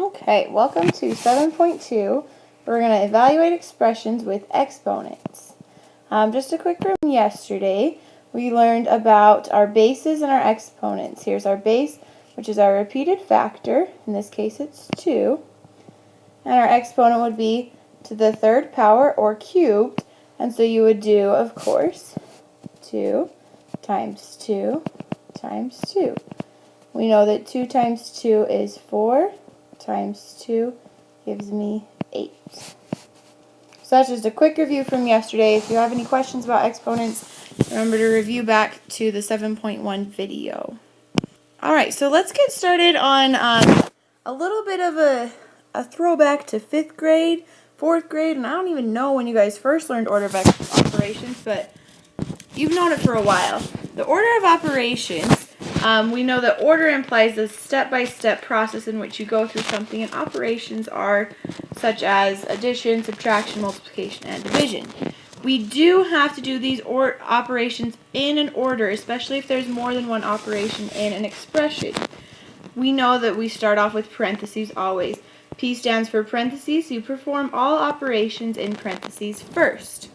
Okay, welcome to 7.2. We're going to evaluate expressions with exponents. Just a quick review. Yesterday, we learned about our bases and our exponents. Here's our base, which is our repeated factor. In this case, it's 2. And our exponent would be to the third power, or cubed. And so you would do, of course, 2 times 2 times 2. We know that 2 times 2 is 4. Times 2 gives me 8. So that's just a quick review from yesterday. If you have any questions about exponents, remember to review back to the 7.1 video. Alright, so let's get started on a little bit of a throwback to 5th grade, 4th grade, and I don't even know when you guys first learned order of operations, but you've known it for a while. The order of operations, we know that order implies a step-by-step process in which you go through something, and operations are such as addition, subtraction, multiplication, and division. We do have to do these operations in an order, especially if there's more than one operation in an expression. We know that we start off with parentheses always. P stands for parentheses, so you perform all operations in parentheses first.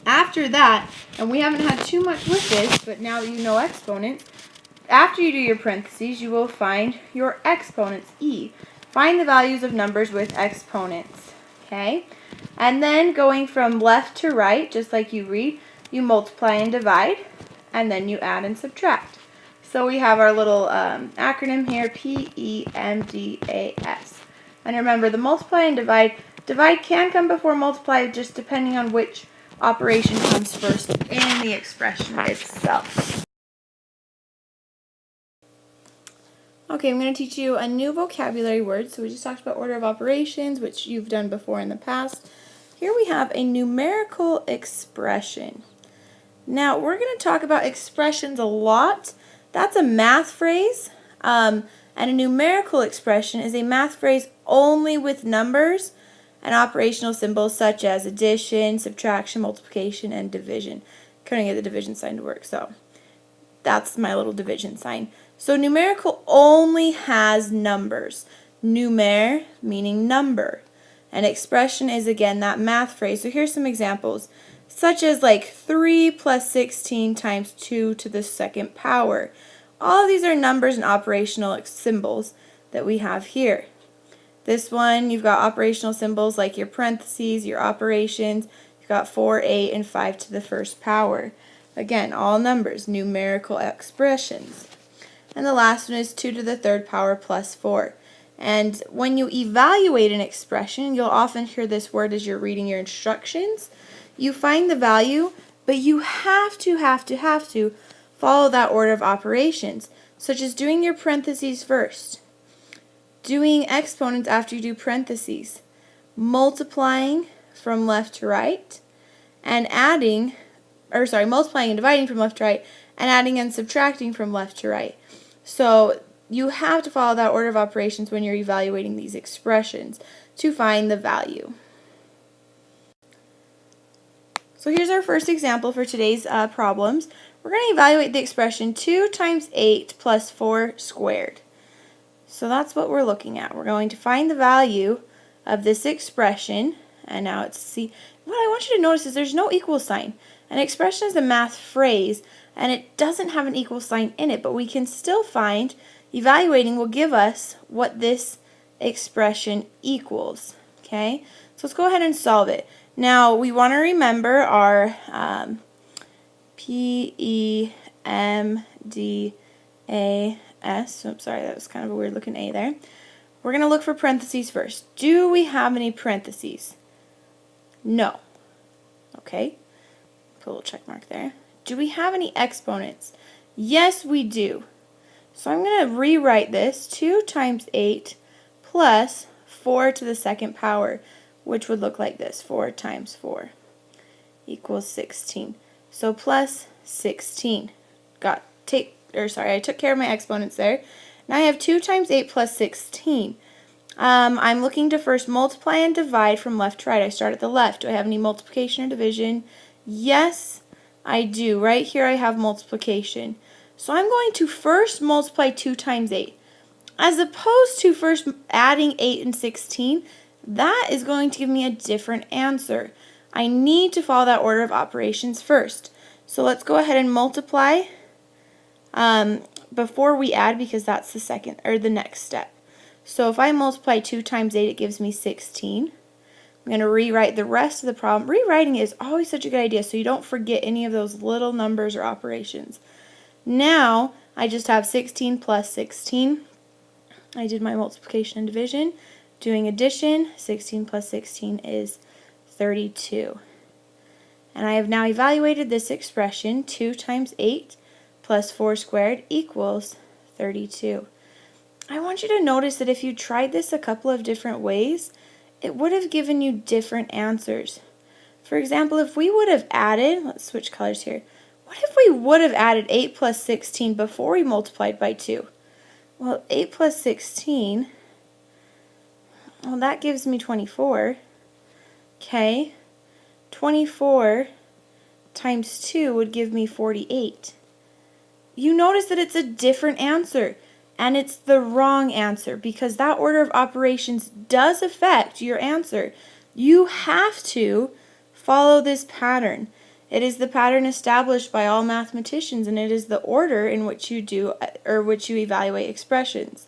After that, and we haven't had too much with this, but now that you know exponents, after you do your parentheses, you will find your exponents, E. Find the values of numbers with exponents, okay? And then going from left to right, just like you read, you multiply and divide, and then you add and subtract. So we have our little acronym here, PEMDAS. And remember, the multiply and divide can come before multiply just depending on which operation comes first in the expression itself. Okay, I'm going to teach you a new vocabulary word. So we just talked about order of operations, which you've done before in the past. Here we have a numerical expression. Now, we're going to talk about expressions a lot. That's a math phrase, and a numerical expression is a math phrase only with numbers and operational symbols such as addition, subtraction, multiplication, and division. Couldn't get the division sign to work, so that's my little division sign. So numerical only has numbers. Numer meaning number. And expression is again that math phrase. So here's some examples, such as like 3 plus 16 times 2 to the second power. All of these are numbers and operational symbols that we have here. This one, you've got operational symbols like your parentheses, your operations. You've got 4, 8, and 5 to the first power. Again, all numbers, numerical expressions. And the last one is 2 to the third power plus 4. And when you evaluate an expression, you'll often hear this word as you're reading your instructions. You find the value, but you have to follow that order of operations, such as doing your parentheses first, doing exponents after you do parentheses, multiplying from left to right, and multiplying and dividing from left to right, and adding and subtracting from left to right. So you have to follow that order of operations when you're evaluating these expressions to find the value. So here's our first example for today's problems. We're going to evaluate the expression 2 times 8 plus 4 squared. So that's what we're looking at. We're going to find the value of this expression. And now it's C. What I want you to notice is there's no equal sign. An expression is a math phrase, and it doesn't have an equal sign in it, but we can still find, evaluating will give us what this expression equals. Okay, so let's go ahead and solve it. Now, we want to remember our PEMDAS. Oops, sorry, that was kind of a weird looking A there. We're going to look for parentheses first. Do we have any parentheses? No. Okay, put a little check mark there. Do we have any exponents? Yes, we do. So I'm going to rewrite this 2 times 8 plus 4 to the second power, which would look like this. 4 times 4 equals 16. So plus 16. I took care of my exponents there. Now I have 2 times 8 plus 16. I'm looking to first multiply and divide from left to right. I start at the left. Do I have any multiplication or division? Yes, I do. Right here I have multiplication. So I'm going to first multiply 2 times 8. as opposed to first adding 8 and 16, that is going to give me a different answer. I need to follow that order of operations first. So let's go ahead and multiply before we add, because that's the next step. So if I multiply 2 times 8, it gives me 16. I'm going to rewrite the rest of the problem. Rewriting is always such a good idea so you don't forget any of those little numbers or operations. Now I just have 16 plus 16. I did my multiplication and division. Doing addition, 16 plus 16 is 32. And I have now evaluated this expression. 2 times 8 plus 4 squared equals 32. I want you to notice that if you tried this a couple of different ways, it would have given you different answers. For example, if we would have added, let's switch colors here. What if we would have added 8 plus 16 before we multiplied by 2? Well, 8 plus 16, well, that gives me 24. Okay, 24 times 2 would give me 48. You notice that it's a different answer, and it's the wrong answer because that order of operations does affect your answer. You have to follow this pattern. It is the pattern established by all mathematicians, and it is the order in which you evaluate expressions.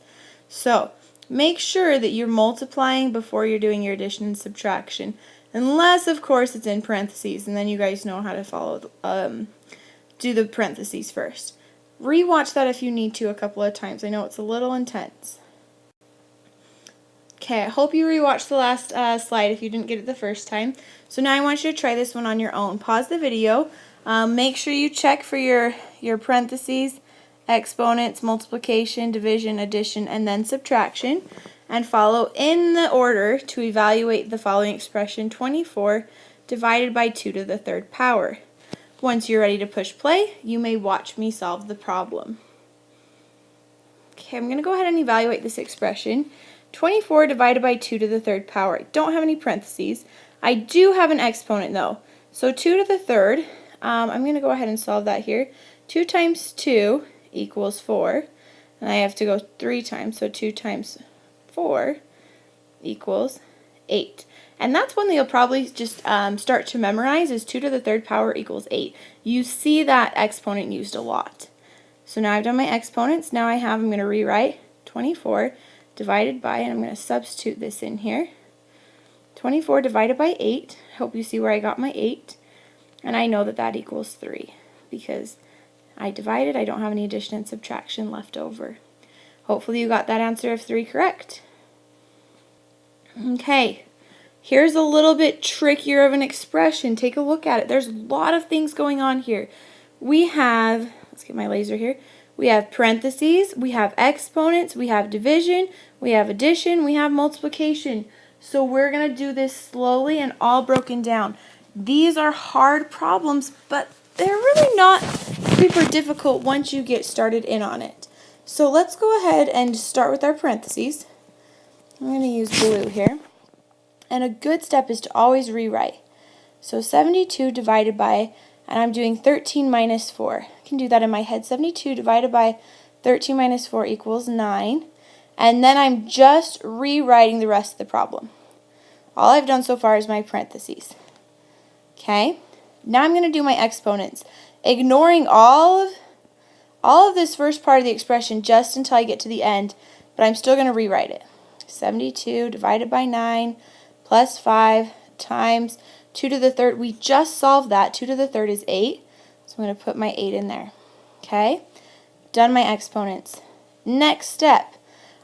So make sure that you're multiplying before you're doing your addition and subtraction, unless of course it's in parentheses, and then you guys know how to follow do the parentheses first. Rewatch that if you need to a couple of times. I know it's a little intense. Okay, I hope you rewatched the last slide if you didn't get it the first time. So now I want you to try this one on your own. Pause the video. Make sure you check for your parentheses, exponents, multiplication, division, addition, and then subtraction. And follow in the order to evaluate the following expression, 24 divided by 2 to the third power. Once you're ready to push play, you may watch me solve the problem. Okay, I'm going to go ahead and evaluate this expression. 24 divided by 2 to the third power. I don't have any parentheses. I do have an exponent though. So 2 to the third, I'm going to go ahead and solve that here. 2 times 2 equals 4. And I have to go 3 times, so 2 times 4 equals 8. And that's one that you'll probably just start to memorize is 2 to the third power equals 8. You see that exponent used a lot. So now I've done my exponents. Now I'm going to rewrite 24 divided by, and I'm going to substitute this in here. 24 divided by 8. I hope you see where I got my 8. And I know that that equals 3 because I divided. I don't have any addition and subtraction left over. Hopefully you got that answer of 3 correct. Okay. Here's a little bit trickier of an expression. Take a look at it. There's a lot of things going on here. We have, let's get my laser here. We have parentheses, we have exponents, we have division, we have addition, we have multiplication. So we're going to do this slowly and all broken down. These are hard problems, but they're really not super difficult once you get started in on it. So let's go ahead and start with our parentheses. I'm going to use blue here. And a good step is to always rewrite. So 72 divided by, and I'm doing 13 minus 4. I can do that in my head. 72 divided by 13 minus 4 equals 9. And then I'm just rewriting the rest of the problem. All I've done so far is my parentheses. Okay? Now I'm going to do my exponents, ignoring all of this first part of the expression just until I get to the end, but I'm still going to rewrite it. 72 divided by 9 plus 5 times 2 to the third. We just solved that. 2 to the third is 8. So I'm going to put my 8 in there. Okay? Done my exponents. Next step.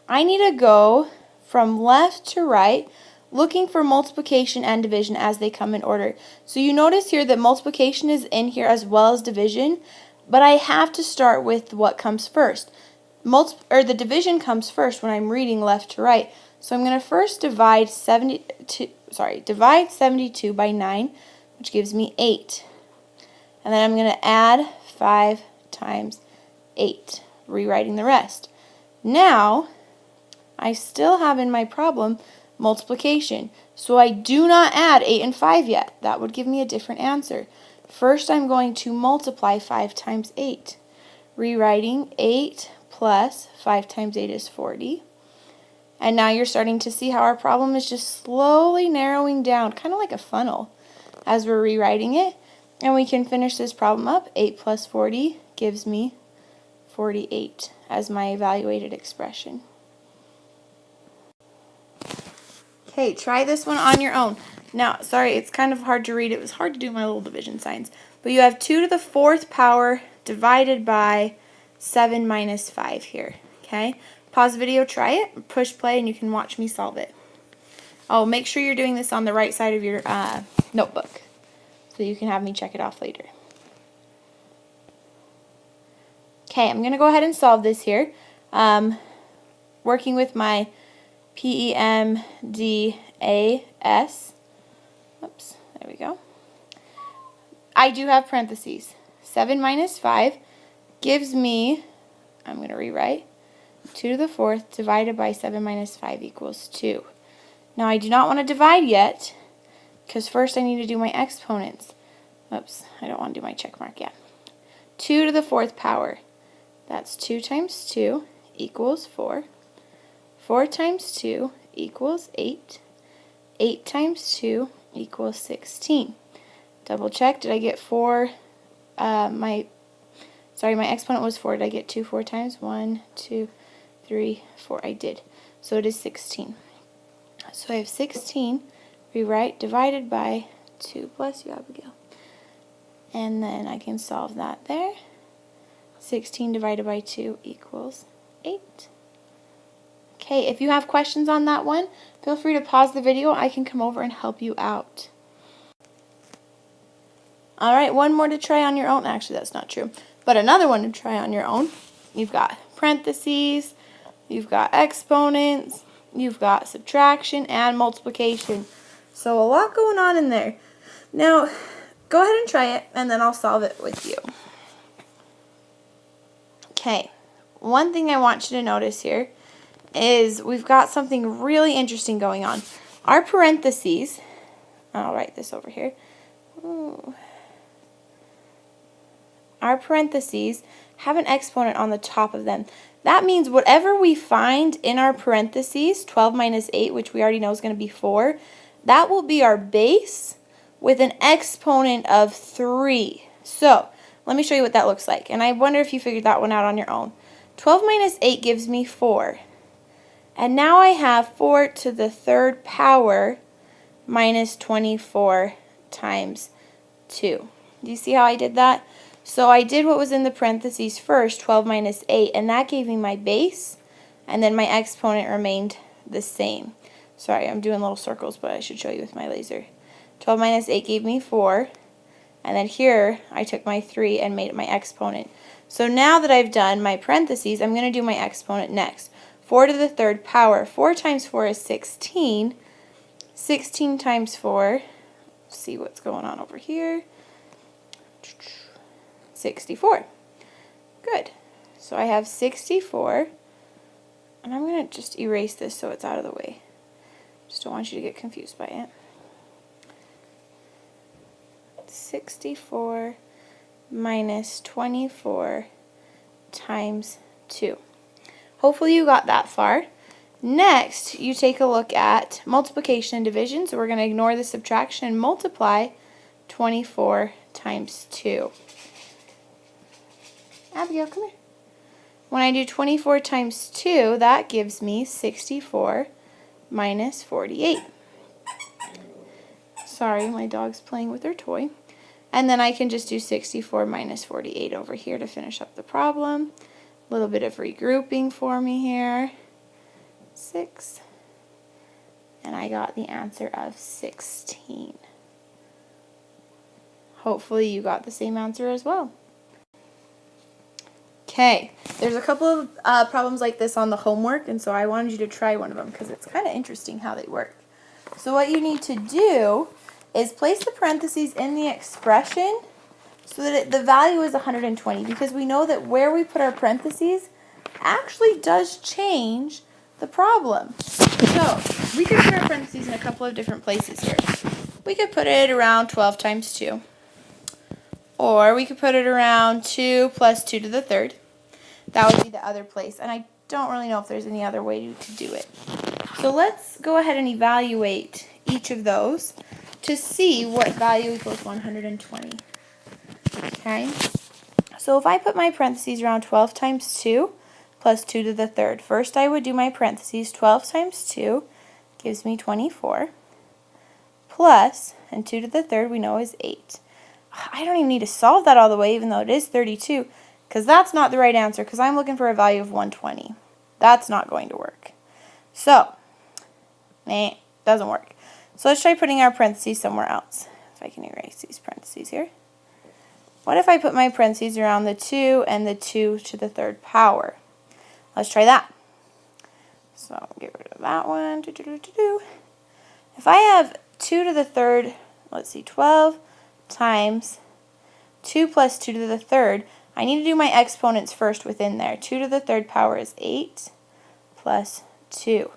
I need to go from left to right looking for multiplication and division as they come in order. So you notice here that multiplication is in here as well as division, but I have to start with what comes first. The division comes first when I'm reading left to right. So I'm going to first divide 72 by 9, which gives me 8. And then I'm going to add 5 times 8, rewriting the rest. Now, I still have in my problem multiplication. So I do not add 8 and 5 yet. That would give me a different answer. First, I'm going to multiply 5 times 8. Rewriting 8 plus 5 times 8 is 40. And now you're starting to see how our problem is just slowly narrowing down, kind of like a funnel, as we're rewriting it. And we can finish this problem up. 8 plus 40 gives me 48 as my evaluated expression. Okay, try this one on your own. Now, sorry, it's kind of hard to read. It was hard to do my little division signs. But you have 2 to the 4th power divided by 7 minus 5 here. Okay? Pause the video, try it, push play, and you can watch me solve it. Oh, make sure you're doing this on the right side of your notebook so you can have me check it off later. Okay, I'm going to go ahead and solve this here. Working with my PEMDAS. Oops, there we go. I do have parentheses. 7 minus 5 gives me, I'm going to rewrite, 2 to the 4th divided by 7 minus 5 equals 2. Now I do not want to divide yet, because first I need to do my exponents. Oops, I don't want to do my check mark yet. 2 to the 4th power. That's 2 times 2 equals 4. 4 times 2 equals 8. 8 times 2 equals 16. Double check, did I get 4? My exponent was 4. Did I get 2 4 times? 1, 2, 3, 4. I did. So it is 16. So I have 16, rewrite, divided by 2, bless you, Abigail. And then I can solve that there. 16 divided by 2 equals 8. Okay, if you have questions on that one, feel free to pause the video. I can come over and help you out. Alright, one more to try on your own. Actually, that's not true. But another one to try on your own. You've got parentheses, you've got exponents, you've got subtraction and multiplication. So a lot going on in there. Now, go ahead and try it, and then I'll solve it with you. Okay, one thing I want you to notice here is we've got something really interesting going on. Our parentheses, I'll write this over here. Ooh. Our parentheses have an exponent on the top of them. That means whatever we find in our parentheses, 12 minus 8, which we already know is going to be 4, that will be our base with an exponent of 3. So, let me show you what that looks like. And I wonder if you figured that one out on your own. 12 minus 8 gives me 4. And now I have 4 to the 3rd power minus 24 times 2. Do you see how I did that? So I did what was in the parentheses first, 12 minus 8, and that gave me my base, and then my exponent remained the same. Sorry, I'm doing little circles, but I should show you with my laser. 12 minus 8 gave me 4, and then here I took my 3 and made it my exponent. So now that I've done my parentheses, I'm going to do my exponent next. 4 to the 3rd power. 4 times 4 is 16. 16 times 4, let's see what's going on over here. 64. Good. So I have 64, and I'm going to just erase this so it's out of the way. Just don't want you to get confused by it. 64 minus 24 times 2. Hopefully you got that far. Next, you take a look at multiplication and division. So we're going to ignore the subtraction and multiply 24 times 2. Abigail, come here. When I do 24 times 2, that gives me 64 minus 48. Sorry, my dog's playing with her toy. And then I can just do 64 minus 48 over here to finish up the problem. A little bit of regrouping for me here. 6. And I got the answer of 16. Hopefully you got the same answer as well. Okay, there's a couple of problems like this on the homework, and so I wanted you to try one of them because it's kind of interesting how they work. So what you need to do is place the parentheses in the expression so that the value is 120, because we know that where we put our parentheses actually does change the problem. So we could put our parentheses in a couple of different places here. We could put it around 12 times 2. Or we could put it around 2 plus 2 to the 3rd. that would be the other place. And I don't really know if there's any other way to do it. So let's go ahead and evaluate each of those to see what value equals 120. Okay, so if I put my parentheses around 12 times 2 plus 2 to the third, first I would do my parentheses. 12 times 2 gives me 24, plus, and 2 to the third we know is 8. I don't even need to solve that all the way, even though it is 32, because that's not the right answer, because I'm looking for a value of 120. That's not going to work. So, doesn't work. So let's try putting our parentheses somewhere else. If I can erase these parentheses here. What if I put my parentheses around the 2 and the 2 to the third power? Let's try that. So get rid of that one. If I have 2 to the third, let's see, 12 times 2 plus 2 to the third, I need to do my exponents first within there. 2 to the third power is 8 plus 2.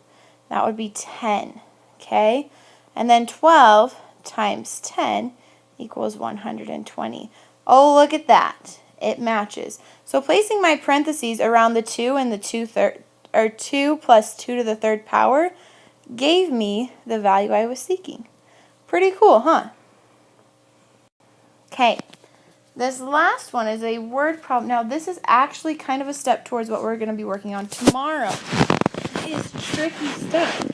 That would be 10. Okay? And then 12 times 10 equals 120. Oh, look at that. It matches. So placing my parentheses around the 2 and the 2 plus 2 to the third power gave me the value I was seeking. Pretty cool, huh? Okay. This last one is a word problem. Now, this is actually kind of a step towards what we're going to be working on tomorrow. It is tricky stuff.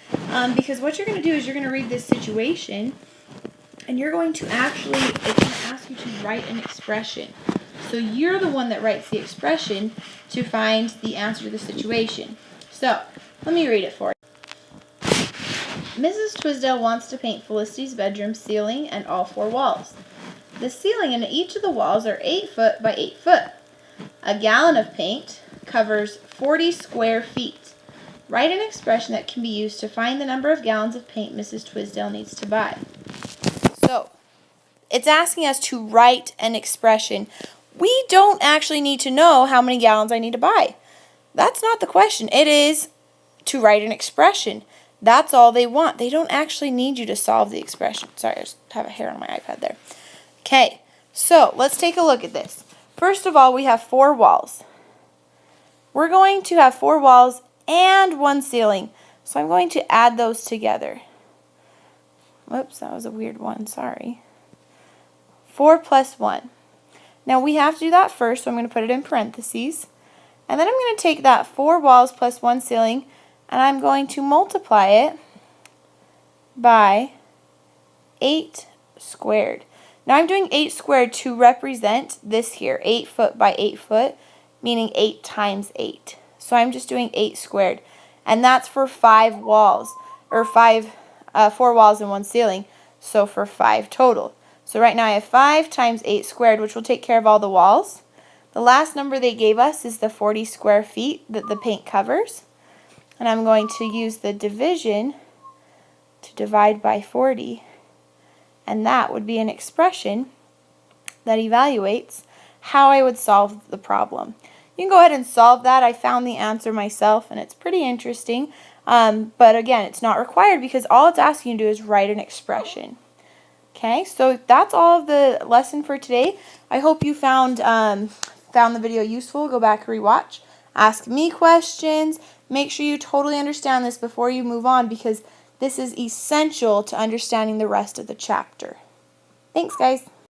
Because what you're going to do is you're going to read this situation, and you're going to actually, it's going to ask you to write an expression. So you're the one that writes the expression to find the answer to the situation. So, let me read it for you. Mrs. Twisdale wants to paint Felicity's bedroom ceiling and all 4 walls. The ceiling and each of the walls are 8 foot by 8 foot. A gallon of paint covers 40 square feet. Write an expression that can be used to find the number of gallons of paint Mrs. Twisdale needs to buy. So, it's asking us to write an expression. We don't actually need to know how many gallons I need to buy. That's not the question. It is to write an expression. That's all they want. They don't actually need you to solve the expression. Sorry, I just have a hair on my iPad there. Okay, so let's take a look at this. First of all, we have 4 walls. We're going to have 4 walls and 1 ceiling. So I'm going to add those together. Whoops, that was a weird one, sorry. 4 plus 1. Now we have to do that first, so I'm going to put it in parentheses. And then I'm going to take that 4 walls plus 1 ceiling, and I'm going to multiply it by 8 squared. Now I'm doing 8 squared to represent this here, 8 foot by 8 foot, meaning 8 times 8. So I'm just doing 8 squared. And that's for 5 walls, or 4 walls and 1 ceiling, so for 5 total. So right now I have 5 times 8 squared, which will take care of all the walls. The last number they gave us is the 40 square feet that the paint covers. And I'm going to use the division to divide by 40. And that would be an expression that evaluates how I would solve the problem. You can go ahead and solve that. I found the answer myself, and it's pretty interesting. But again, it's not required because all it's asking you to do is write an expression. Okay, so that's all of the lesson for today. I hope you found the video useful. Go back and rewatch. Ask me questions. Make sure you totally understand this before you move on, because this is essential to understanding the rest of the chapter. Thanks, guys.